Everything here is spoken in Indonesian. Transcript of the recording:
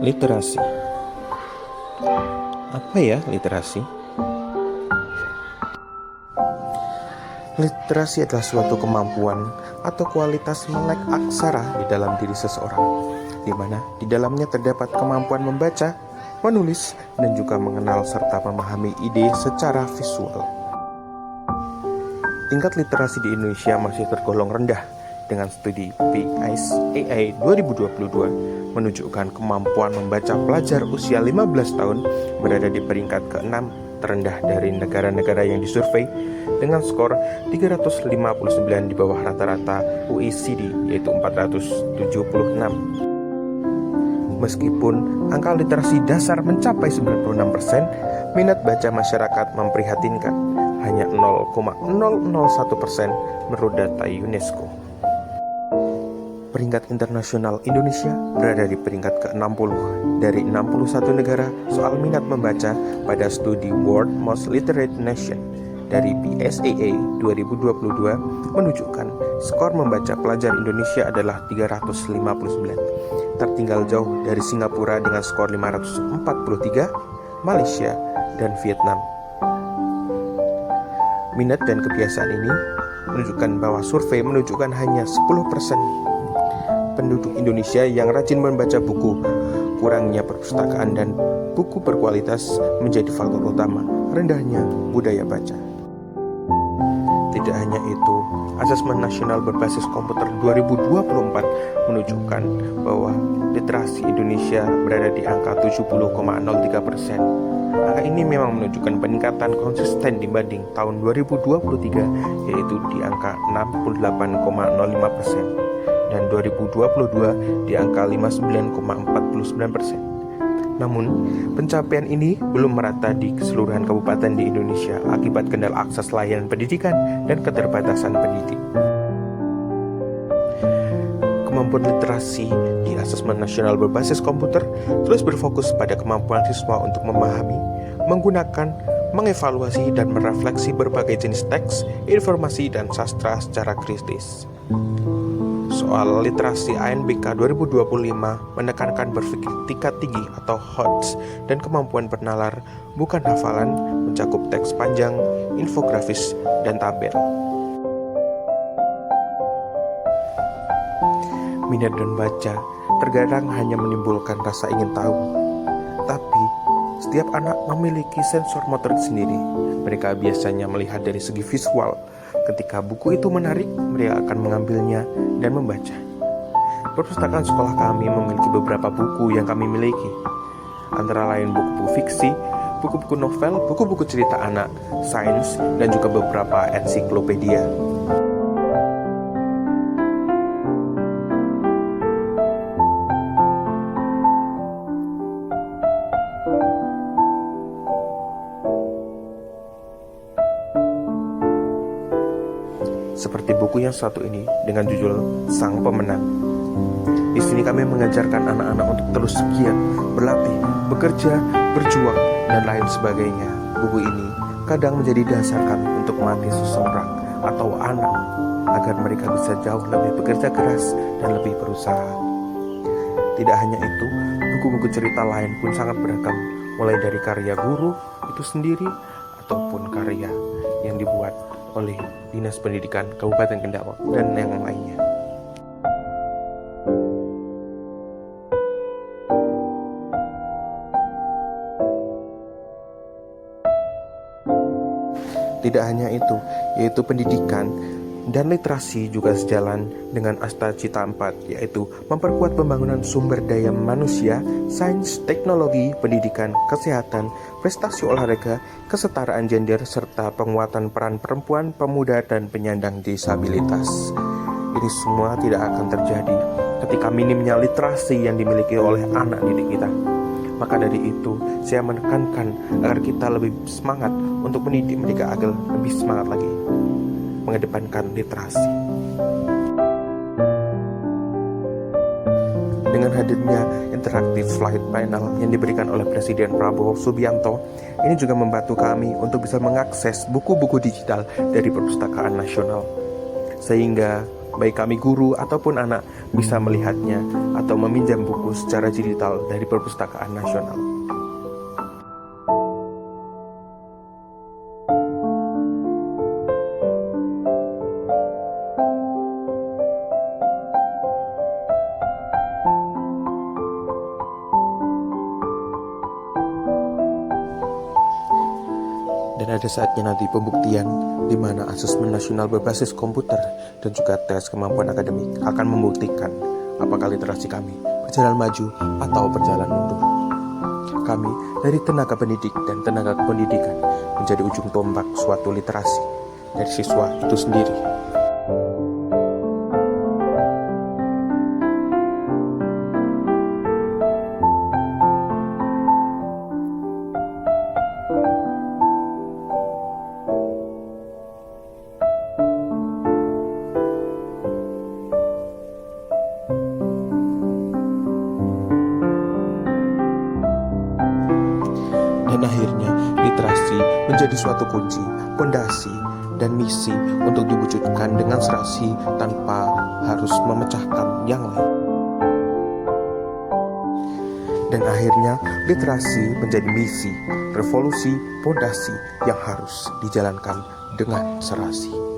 Literasi. Apa ya literasi? Literasi adalah suatu kemampuan atau kualitas melek aksara di dalam diri seseorang, di mana di dalamnya terdapat kemampuan membaca, menulis, dan juga mengenal serta memahami ide secara visual. Tingkat literasi di Indonesia masih tergolong rendah, dengan studi PISAI 2022 menunjukkan kemampuan membaca pelajar usia 15 tahun berada di peringkat ke-6 terendah dari negara-negara yang disurvei dengan skor 359 di bawah rata-rata OECD yaitu 476. Meskipun angka literasi dasar mencapai 96%, minat baca masyarakat memprihatinkan, hanya 0,001% menurut data UNESCO. Peringkat internasional Indonesia berada di peringkat ke-60 dari 61 negara soal minat membaca pada studi World Most Literate Nation dari PISAI 2022 menunjukkan skor membaca pelajar Indonesia adalah 359, tertinggal jauh dari Singapura dengan skor 543, Malaysia, dan Vietnam. Minat dan kebiasaan ini menunjukkan bahwa survei menunjukkan hanya 10% penduduk Indonesia yang rajin membaca buku. Kurangnya perpustakaan dan buku berkualitas menjadi faktor utama rendahnya budaya baca. Tidak hanya itu, Asesmen Nasional Berbasis Komputer 2024 menunjukkan bahwa literasi Indonesia berada di angka 70,03%. Angka ini memang menunjukkan peningkatan konsisten dibanding tahun 2023, yaitu di angka 68,05%. Dan 2022 di angka 59,49%. Namun, pencapaian ini belum merata di keseluruhan kabupaten di Indonesia akibat kendala akses layanan pendidikan dan keterbatasan pendidik. Kemampuan literasi di Asesmen Nasional Berbasis Komputer terus berfokus pada kemampuan siswa untuk memahami, menggunakan, mengevaluasi, dan merefleksi berbagai jenis teks, informasi, dan sastra secara kritis. Soal literasi ANBK 2025 menekankan berpikir tingkat tinggi atau HOTS dan kemampuan bernalar, bukan hafalan, mencakup teks panjang, infografis, dan tabel. Minat dan baca terkadang hanya menimbulkan rasa ingin tahu, tapi setiap anak memiliki sensor motorik sendiri. Mereka biasanya melihat dari segi visual. Ketika buku itu menarik, mereka akan mengambilnya dan membaca. Perpustakaan sekolah kami memiliki beberapa buku yang kami miliki, antara lain buku-buku fiksi, buku-buku novel, buku-buku cerita anak, sains, dan juga beberapa ensiklopedia. Seperti buku yang satu ini dengan judul Sang Pemenang. Di sini kami mengajarkan anak-anak untuk terus giat, berlatih, bekerja, berjuang, dan lain sebagainya. Buku ini kadang menjadi dasar kami untuk melatih seseorang atau anak agar mereka bisa jauh lebih bekerja keras dan lebih berusaha. Tidak hanya itu, buku-buku cerita lain pun sangat beragam, mulai dari karya guru itu sendiri ataupun karya yang dibuat oleh Dinas Pendidikan Kabupaten Kendal dan yang lainnya. Tidak hanya itu, yaitu pendidikan dan literasi juga sejalan dengan Astacita 4, yaitu memperkuat pembangunan sumber daya manusia, sains, teknologi, pendidikan, kesehatan, prestasi olahraga, kesetaraan gender, serta penguatan peran perempuan, pemuda, dan penyandang disabilitas. Ini semua tidak akan terjadi ketika minimnya literasi yang dimiliki oleh anak didik kita. Maka dari itu, saya menekankan agar kita lebih semangat untuk mendidik mereka agar lebih semangat lagi mengedepankan literasi. Dengan hadirnya interaktif flight panel yang diberikan oleh Presiden Prabowo Subianto, ini juga membantu kami untuk bisa mengakses buku-buku digital dari Perpustakaan Nasional, sehingga baik kami guru ataupun anak bisa melihatnya atau meminjam buku secara digital dari Perpustakaan Nasional. Dan ada saatnya nanti pembuktian di mana asesmen nasional berbasis komputer dan juga tes kemampuan akademik akan membuktikan apakah literasi kami berjalan maju atau berjalan mundur. Kami dari tenaga pendidik dan tenaga kependidikan menjadi ujung tombak suatu literasi dari siswa itu sendiri. Dan akhirnya literasi menjadi suatu kunci, pondasi, dan misi untuk diwujudkan dengan serasi tanpa harus memecahkan yang lain. Dan akhirnya literasi menjadi misi, revolusi, pondasi yang harus dijalankan dengan serasi.